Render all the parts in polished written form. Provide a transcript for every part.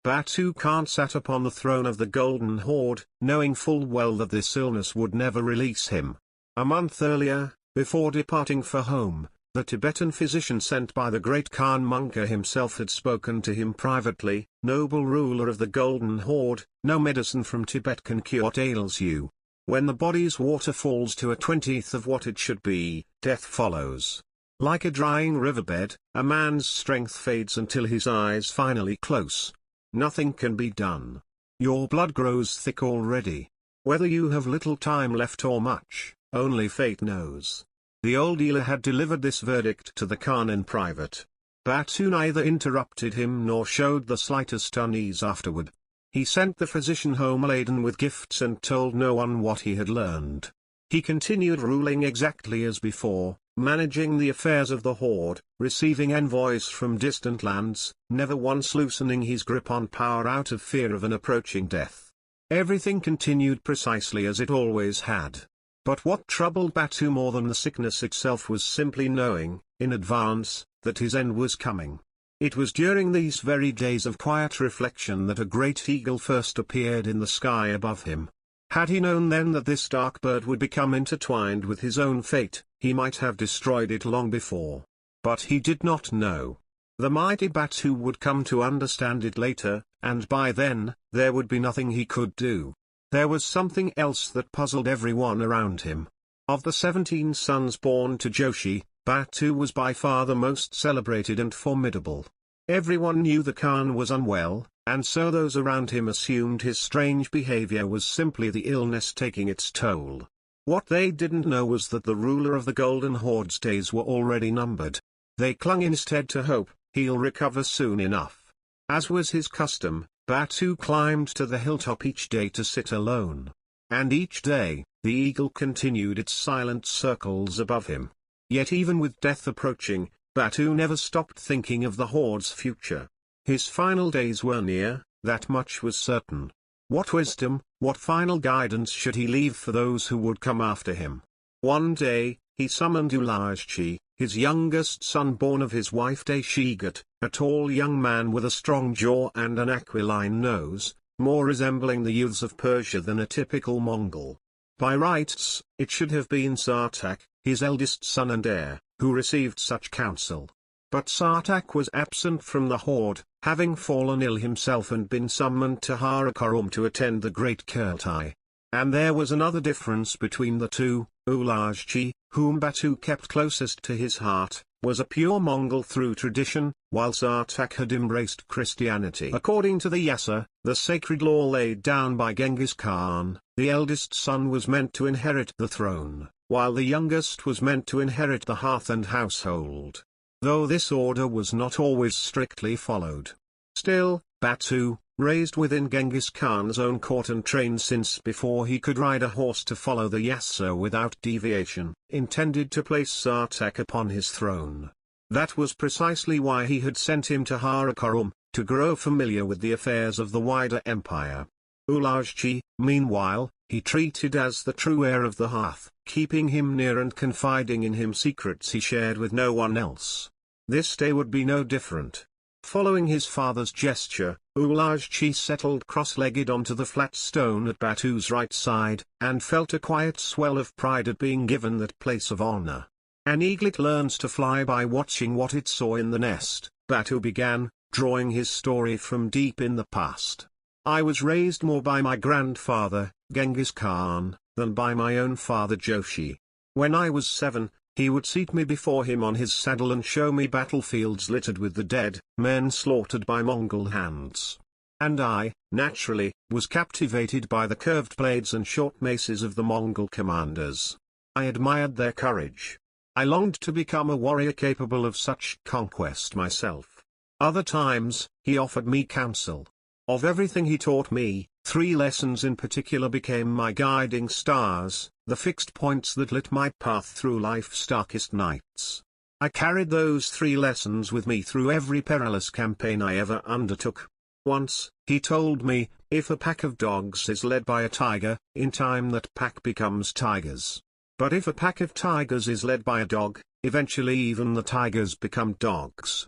Batu Khan sat upon the throne of the Golden Horde, knowing full well that this illness would never release him. A month earlier, before departing for home, the Tibetan physician sent by the great Khan Munka himself had spoken to him privately. "Noble ruler of the Golden Horde, no medicine from Tibet can cure what ails you. When the body's water falls to a 20th of what it should be, death follows. Like a drying riverbed, a man's strength fades until his eyes finally close. Nothing can be done. Your blood grows thick already. Whether you have little time left or much, only fate knows." The old healer had delivered this verdict to the Khan in private. Batu neither interrupted him nor showed the slightest unease afterward. He sent the physician home laden with gifts and told no one what he had learned. He continued ruling exactly as before, managing the affairs of the horde, receiving envoys from distant lands, never once loosening his grip on power out of fear of an approaching death. Everything continued precisely as it always had. But what troubled Batu more than the sickness itself was simply knowing, in advance, that his end was coming. It was during these very days of quiet reflection that a great eagle first appeared in the sky above him. Had he known then that this dark bird would become intertwined with his own fate, he might have destroyed it long before. But he did not know. The mighty Batu would come to understand it later, and by then, there would be nothing he could do. There was something else that puzzled everyone around him. Of the 17 sons born to Joshi, Batu was by far the most celebrated and formidable. Everyone knew the Khan was unwell, and so those around him assumed his strange behavior was simply the illness taking its toll. What they didn't know was that the ruler of the Golden Horde's days were already numbered. They clung instead to hope, he'll recover soon enough. As was his custom, Batu climbed to the hilltop each day to sit alone. And each day, the eagle continued its silent circles above him. Yet even with death approaching, Batu never stopped thinking of the horde's future. His final days were near, that much was certain. What wisdom, what final guidance should he leave for those who would come after him? One day, he summoned Ulagchi, his youngest son born of his wife Deshigat, a tall young man with a strong jaw and an aquiline nose, more resembling the youths of Persia than a typical Mongol. By rights, it should have been Sartak, his eldest son and heir, who received such counsel. But Sartak was absent from the horde, having fallen ill himself and been summoned to Karakorum to attend the great Kurultai. And there was another difference between the two. Ulagchi, whom Batu kept closest to his heart, was a pure Mongol through tradition, while Sartak had embraced Christianity. According to the Yasa, the sacred law laid down by Genghis Khan, the eldest son was meant to inherit the throne, while the youngest was meant to inherit the hearth and household. Though this order was not always strictly followed. Still, Batu, raised within Genghis Khan's own court and trained since before he could ride a horse to follow the Yasa without deviation, intended to place Sartak upon his throne. That was precisely why he had sent him to Karakorum, to grow familiar with the affairs of the wider empire. Ulagchi, meanwhile, he treated as the true heir of the hearth, keeping him near and confiding in him secrets he shared with no one else. This day would be no different. Following his father's gesture, Ulagchi settled cross-legged onto the flat stone at Batu's right side, and felt a quiet swell of pride at being given that place of honor. An eaglet learns to fly by watching what it saw in the nest, Batu began, drawing his story from deep in the past. I was raised more by my grandfather, Genghis Khan, than by my own father Joshi. When I was 7, he would seat me before him on his saddle and show me battlefields littered with the dead, men slaughtered by Mongol hands. And I, naturally, was captivated by the curved blades and short maces of the Mongol commanders. I admired their courage. I longed to become a warrior capable of such conquest myself. Other times, he offered me counsel. Of everything he taught me, 3 lessons in particular became my guiding stars, the fixed points that lit my path through life's darkest nights. I carried those 3 lessons with me through every perilous campaign I ever undertook. Once, he told me, if a pack of dogs is led by a tiger, in time that pack becomes tigers. But if a pack of tigers is led by a dog, eventually even the tigers become dogs.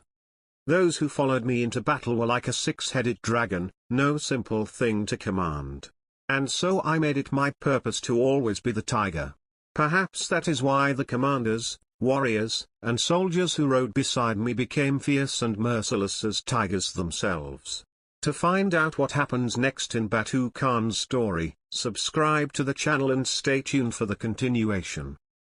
Those who followed me into battle were like a six-headed dragon, no simple thing to command. And so I made it my purpose to always be the tiger. Perhaps that is why the commanders, warriors, and soldiers who rode beside me became fierce and merciless as tigers themselves. To find out what happens next in Batu Khan's story, subscribe to the channel and stay tuned for the continuation.